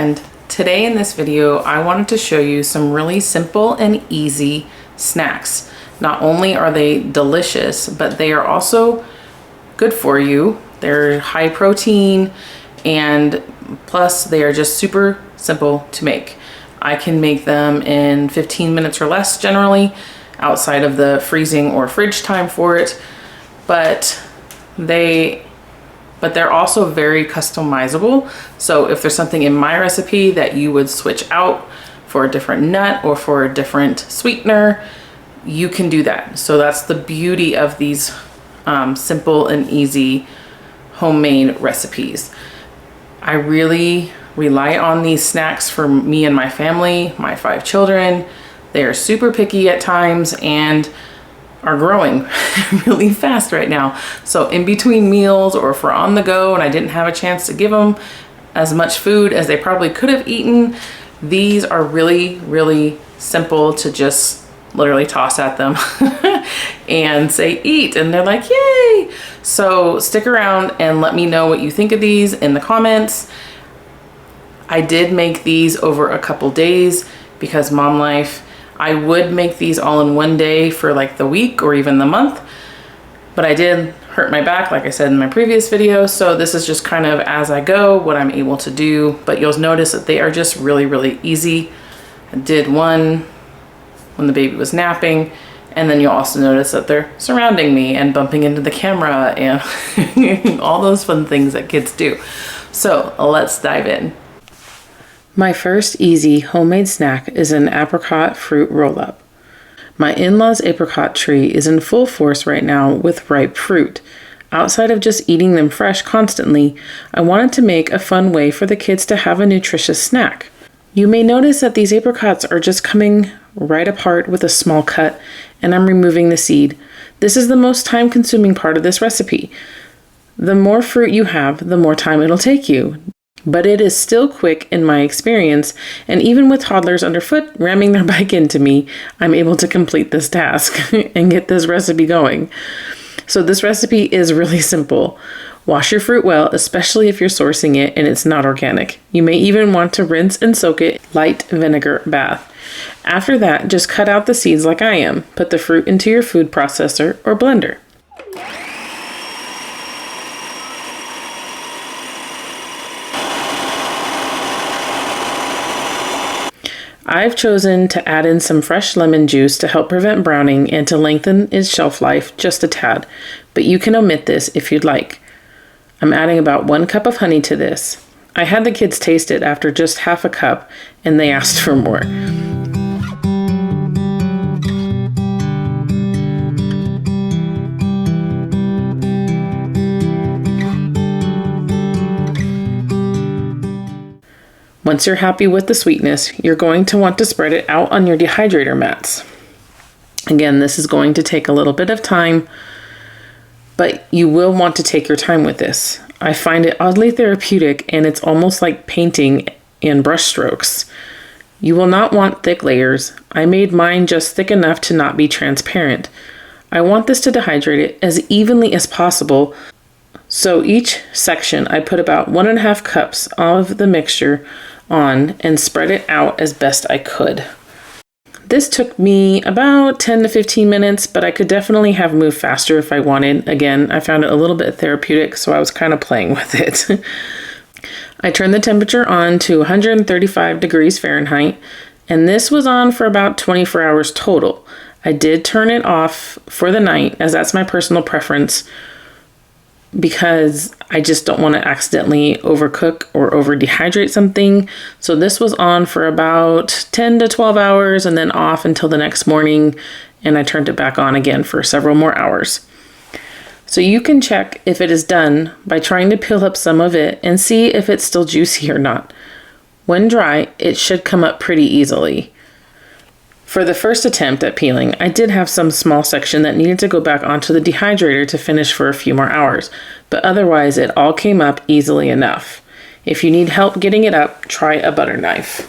friend. Today in this video, I wanted to show you some really simple and easy snacks. Not only are they delicious, but they are also good for you. They're high protein and plus they are just super simple to make. I can make them in 15 minutes or less generally, outside of the freezing or fridge time for it, but they're also very customizable. So if there's something in my recipe that you would switch out for a different nut or for a different sweetener, you can do that. So that's the beauty of these simple and easy homemade recipes. I really rely on these snacks for me and my family, my 5 children. They are super picky at times and are growing really fast right now. So in between meals, or if we're on the go and I didn't have a chance to give them as much food as they probably could have eaten, these are really, really simple to just literally toss at them and say eat, and they're like, yay. So stick around and let me know what you think of these in the comments. I did make these over a couple days because mom life. I would make these all in one day for like the week or even the month, but I did hurt my back, like I said in my previous video. So this is just kind of as I go, what I'm able to do, but you'll notice that they are just really, really easy. I did one when the baby was napping, and then you'll also notice that they're surrounding me and bumping into the camera and all those fun things that kids do. So let's dive in. My first easy homemade snack is an apricot fruit roll-up. My in-laws' apricot tree is in full force right now with ripe fruit. Outside of just eating them fresh constantly, I wanted to make a fun way for the kids to have a nutritious snack. You may notice that these apricots are just coming right apart with a small cut, and I'm removing the seed. This is the most time-consuming part of this recipe. The more fruit you have, the more time it'll take you. But it is still quick in my experience, and even with toddlers underfoot ramming their bike into me, I'm able to complete this task and get this recipe going. So this recipe is really simple. Wash your fruit well, especially if you're sourcing it and it's not organic. You may even want to rinse and soak it light vinegar bath. After that, just cut out the seeds like I am. Put the fruit into your food processor or blender. I've chosen to add in some fresh lemon juice to help prevent browning and to lengthen its shelf life just a tad, but you can omit this if you'd like. I'm adding about 1 cup of honey to this. I had the kids taste it after just half a cup and they asked for more. Once you're happy with the sweetness, you're going to want to spread it out on your dehydrator mats. Again, this is going to take a little bit of time, but you will want to take your time with this. I find it oddly therapeutic, and it's almost like painting in brush strokes. You will not want thick layers. I made mine just thick enough to not be transparent. I want this to dehydrate it as evenly as possible. So each section, I put about 1.5 cups of the mixture on and spread it out as best I could. This took me about 10 to 15 minutes, but I could definitely have moved faster if I wanted. Again, I found it a little bit therapeutic, so I was kind of playing with it. I turned the temperature on to 135 degrees Fahrenheit, and this was on for about 24 hours total. I did turn it off for the night, as that's my personal preference, because I just don't want to accidentally overcook or over dehydrate something. So this was on for about 10 to 12 hours and then off until the next morning, and I turned it back on again for several more hours. So you can check if it is done by trying to peel up some of it and see if it's still juicy or not. When dry, it should come up pretty easily. For the first attempt at peeling, I did have some small section that needed to go back onto the dehydrator to finish for a few more hours, but otherwise it all came up easily enough. If you need help getting it up, try a butter knife.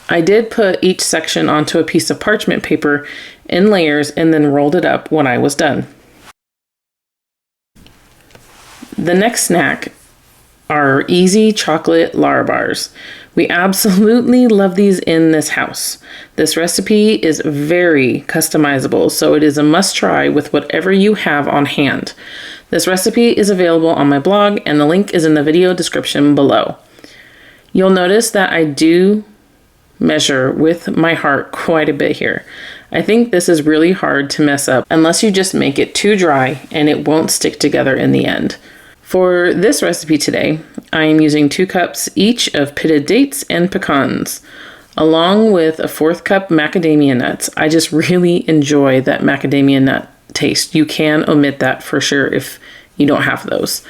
I did put each section onto a piece of parchment paper in layers and then rolled it up when I was done. The next snack are easy chocolate Lara bars. We absolutely love these in this house. This recipe is very customizable, so it is a must try with whatever you have on hand. This recipe is available on my blog, and the link is in the video description below. You'll notice that I do measure with my heart quite a bit here. I think this is really hard to mess up unless you just make it too dry and it won't stick together in the end. For this recipe today, I am using 2 cups each of pitted dates and pecans, along with a 1/4 cup macadamia nuts. I just really enjoy that macadamia nut taste. You can omit that for sure if you don't have those.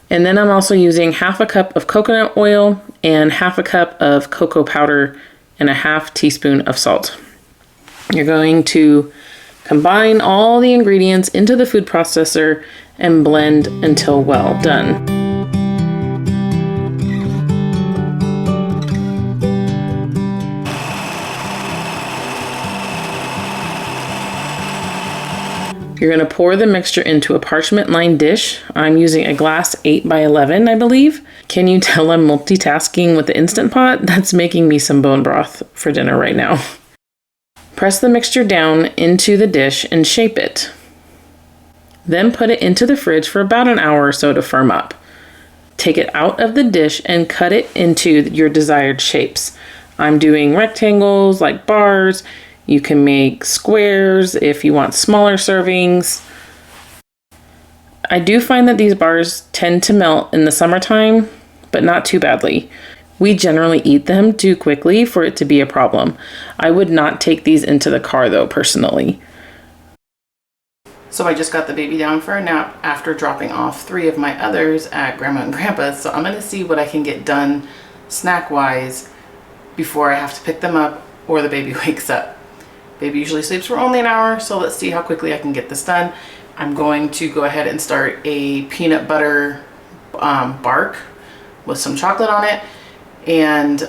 And then I'm also using 1/2 cup of coconut oil and 1/2 cup of cocoa powder and a 1/2 teaspoon of salt. You're going to combine all the ingredients into the food processor and blend until well done. You're going to pour the mixture into a parchment-lined dish. I'm using a glass 8 by 11, I believe. Can you tell I'm multitasking with the Instant Pot? That's making me some bone broth for dinner right now. Press the mixture down into the dish and shape it. Then put it into the fridge for about an hour or so to firm up. Take it out of the dish and cut it into your desired shapes. I'm doing rectangles like bars. You can make squares if you want smaller servings. I do find that these bars tend to melt in the summertime, but not too badly. We generally eat them too quickly for it to be a problem. I would not take these into the car though, personally. So I just got the baby down for a nap after dropping off 3 of my others at Grandma and Grandpa's. So I'm gonna see what I can get done snack-wise before I have to pick them up or the baby wakes up. Baby usually sleeps for only an hour, so let's see how quickly I can get this done. I'm going to go ahead and start a peanut butter bark with some chocolate on it. And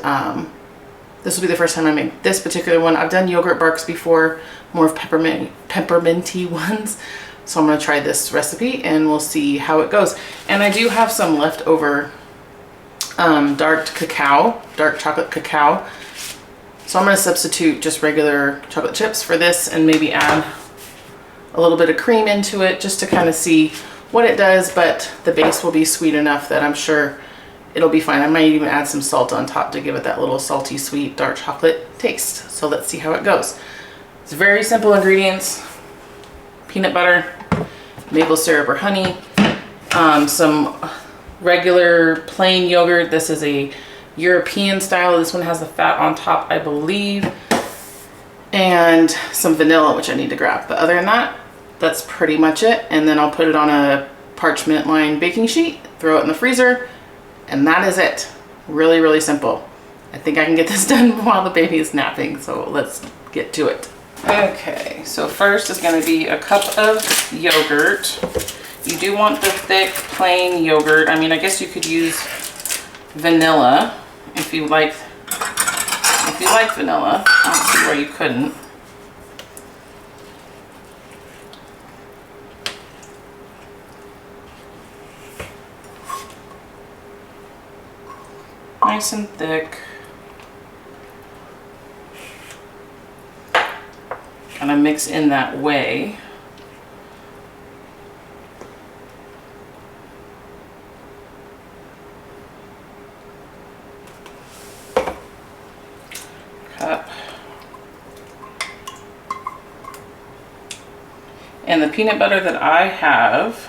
this will be the first time I make this particular one. I've done yogurt barks before, more of pepperminty ones. So I'm gonna try this recipe and we'll see how it goes. And I do have some leftover dark chocolate cacao. So I'm going to substitute just regular chocolate chips for this and maybe add a little bit of cream into it just to kind of see what it does, but the base will be sweet enough that I'm sure it'll be fine. I might even add some salt on top to give it that little salty, sweet, dark chocolate taste. So let's see how it goes. It's very simple ingredients: peanut butter, maple syrup or honey, some regular plain yogurt. This is a European style. This one has the fat on top, I believe, and some vanilla, which I need to grab. But other than that, that's pretty much it. And then I'll put it on a parchment lined baking sheet, throw it in the freezer, and that is it. Really, really simple. I think I can get this done while the baby is napping, so let's get to it. Okay, so first is going to be a cup of yogurt. You do want the thick, plain yogurt. I mean, I guess you could use vanilla if you like vanilla. I don't see why you couldn't. Nice and thick. Kind of mix in that way. Cup. And the peanut butter that I have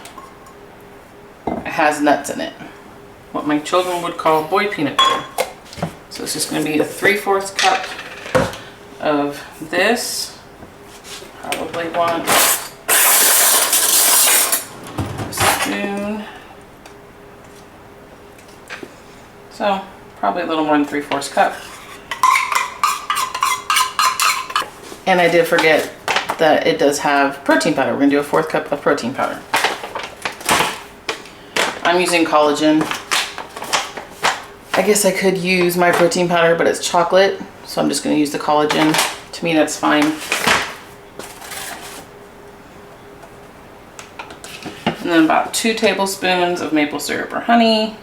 has nuts in it. What my children would call boy peanut butter. So it's just going to be a 3/4 cup of this. Probably want a spoon. So probably a little more than 3/4 cup. And I did forget that it does have protein powder. We're going to do a 1/4 cup of protein powder. I'm using collagen. I guess I could use my protein powder, but it's chocolate, so I'm just going to use the collagen. To me, that's fine. And then about 2 tablespoons of maple syrup or honey.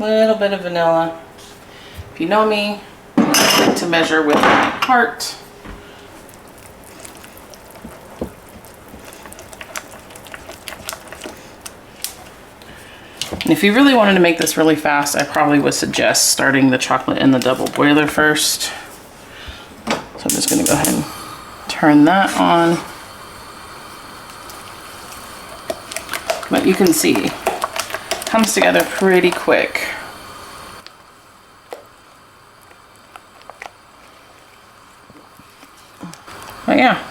little bit of vanilla. If you know me, I like to measure with my heart. And if you really wanted to make this really fast, I probably would suggest starting the chocolate in the double boiler first. So I'm just gonna go ahead and turn that on. But you can see, it comes together pretty quick. But yeah,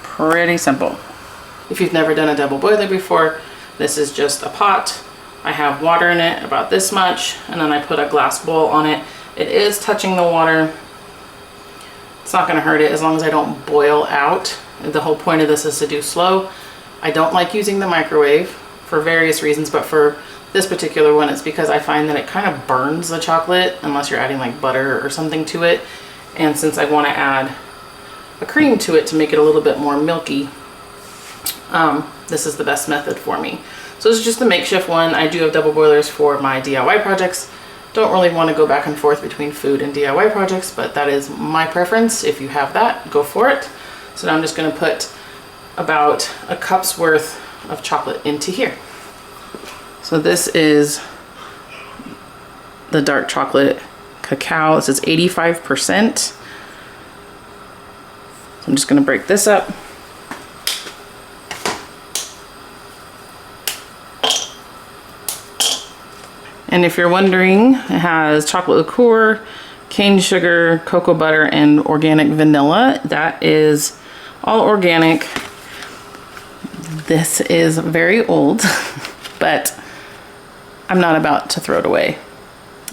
pretty simple. If you've never done a double boiler before, this is just a pot. I have water in it, about this much, and then I put a glass bowl on it. It is touching the water. It's not gonna hurt it as long as I don't boil out. The whole point of this is to do slow. I don't like using the microwave for various reasons, but for this particular one, it's because I find that it kind of burns the chocolate unless you're adding like butter or something to it. And since I wanna add a cream to it to make it a little bit more milky, this is the best method for me. So this is just a makeshift one. I do have double boilers for my DIY projects. Don't really want to go back and forth between food and DIY projects, but that is my preference. If you have that, go for it. So now I'm just going to put about a cup's worth of chocolate into here. So this is the dark chocolate cacao. This is 85%. So I'm just going to break this up. And if you're wondering, it has chocolate liqueur, cane sugar, cocoa butter, and organic vanilla. That is all organic. This is very old, but I'm not about to throw it away.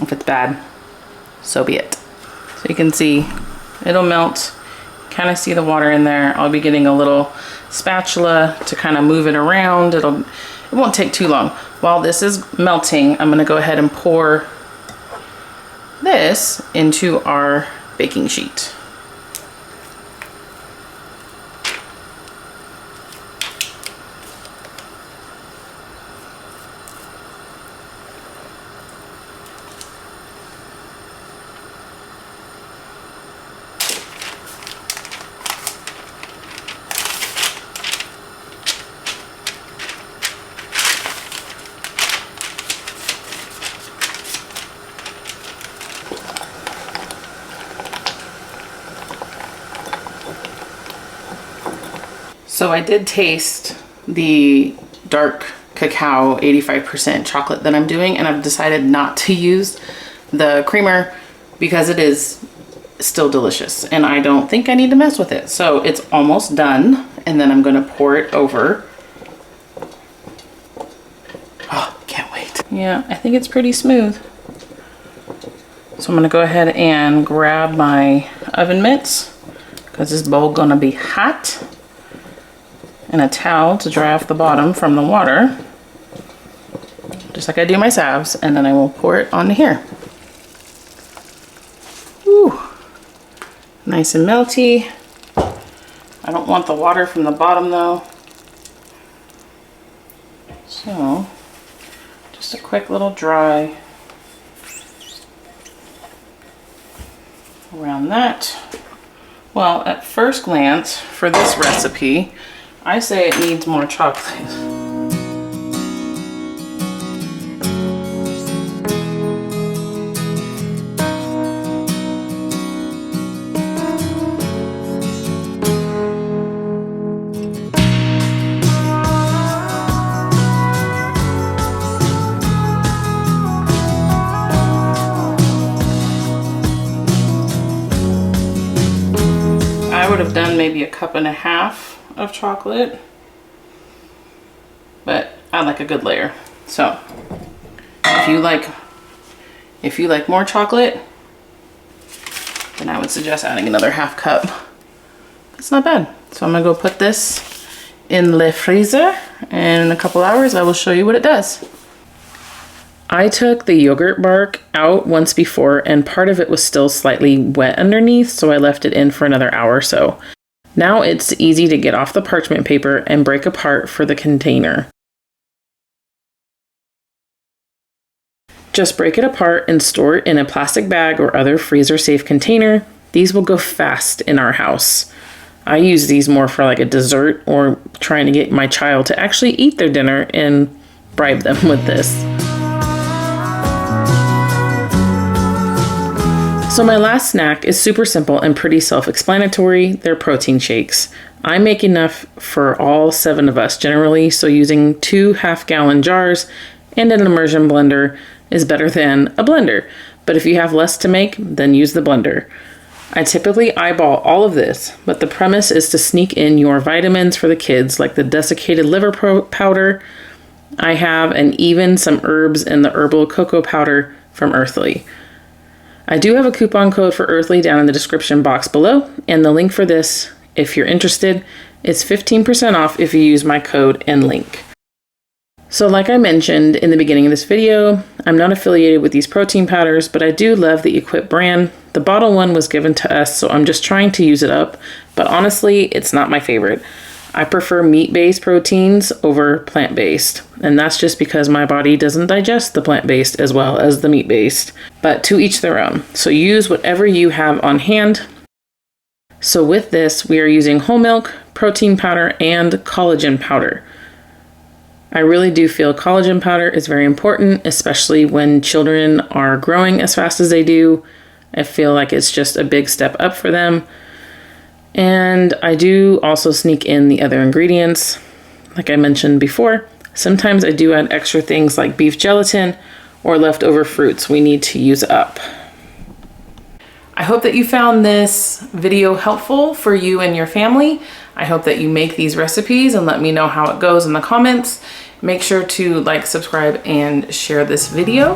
If it's bad, so be it. So you can see it'll melt. Kind of see the water in there. I'll be getting a little spatula to kind of move it around. It won't take too long. While this is melting, I'm gonna go ahead and pour this into our baking sheet. So I did taste the dark cacao 85% chocolate that I'm doing, and I've decided not to use the creamer because it is still delicious and I don't think I need to mess with it. So it's almost done, and then I'm gonna pour it over. Oh, can't wait. Yeah, I think it's pretty smooth. So I'm gonna go ahead and grab my oven mitts because this bowl gonna be hot, and a towel to dry off the bottom from the water, just like I do my salves, and then I will pour it onto here. Woo. Nice and melty. I don't want the water from the bottom though. So, just a quick little dry around that. Well, at first glance, for this recipe, I say it needs more chocolate. I would have done maybe 1.5 cups of chocolate, but I like a good layer. So if you like more chocolate, then I would suggest adding another 1/2 cup. It's not bad. So I'm gonna go put this in the freezer, and in a couple hours I will show you what it does. I took the yogurt bark out once before, and part of it was still slightly wet underneath, so I left it in for another hour or so. Now it's easy to get off the parchment paper and break apart for the container. Just break it apart and store it in a plastic bag or other freezer-safe container. These will go fast in our house. I use these more for like a dessert or trying to get my child to actually eat their dinner and bribe them with this. So my last snack is super simple and pretty self-explanatory. They're protein shakes. I make enough for all 7 of us generally, so using 2 half-gallon jars and an immersion blender is better than a blender. But if you have less to make, then use the blender. I typically eyeball all of this, but the premise is to sneak in your vitamins for the kids, like the desiccated liver powder I have, and even some herbs and the herbal cocoa powder from Earthly. I do have a coupon code for Earthly down in the description box below, and the link for this, if you're interested, is 15% off if you use my code and link. So like I mentioned in the beginning of this video, I'm not affiliated with these protein powders, but I do love the Equip brand. The bottle one was given to us, so I'm just trying to use it up, but honestly, it's not my favorite. I prefer meat-based proteins over plant-based, and that's just because my body doesn't digest the plant-based as well as the meat-based, but to each their own. So use whatever you have on hand. So with this, we are using whole milk, protein powder, and collagen powder. I really do feel collagen powder is very important, especially when children are growing as fast as they do. I feel like it's just a big step up for them. And I do also sneak in the other ingredients. Like I mentioned before, sometimes I do add extra things like beef gelatin or leftover fruits we need to use up. I hope that you found this video helpful for you and your family. I hope that you make these recipes and let me know how it goes in the comments. Make sure to like, subscribe, and share this video,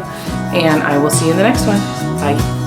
and I will see you in the next one. Bye.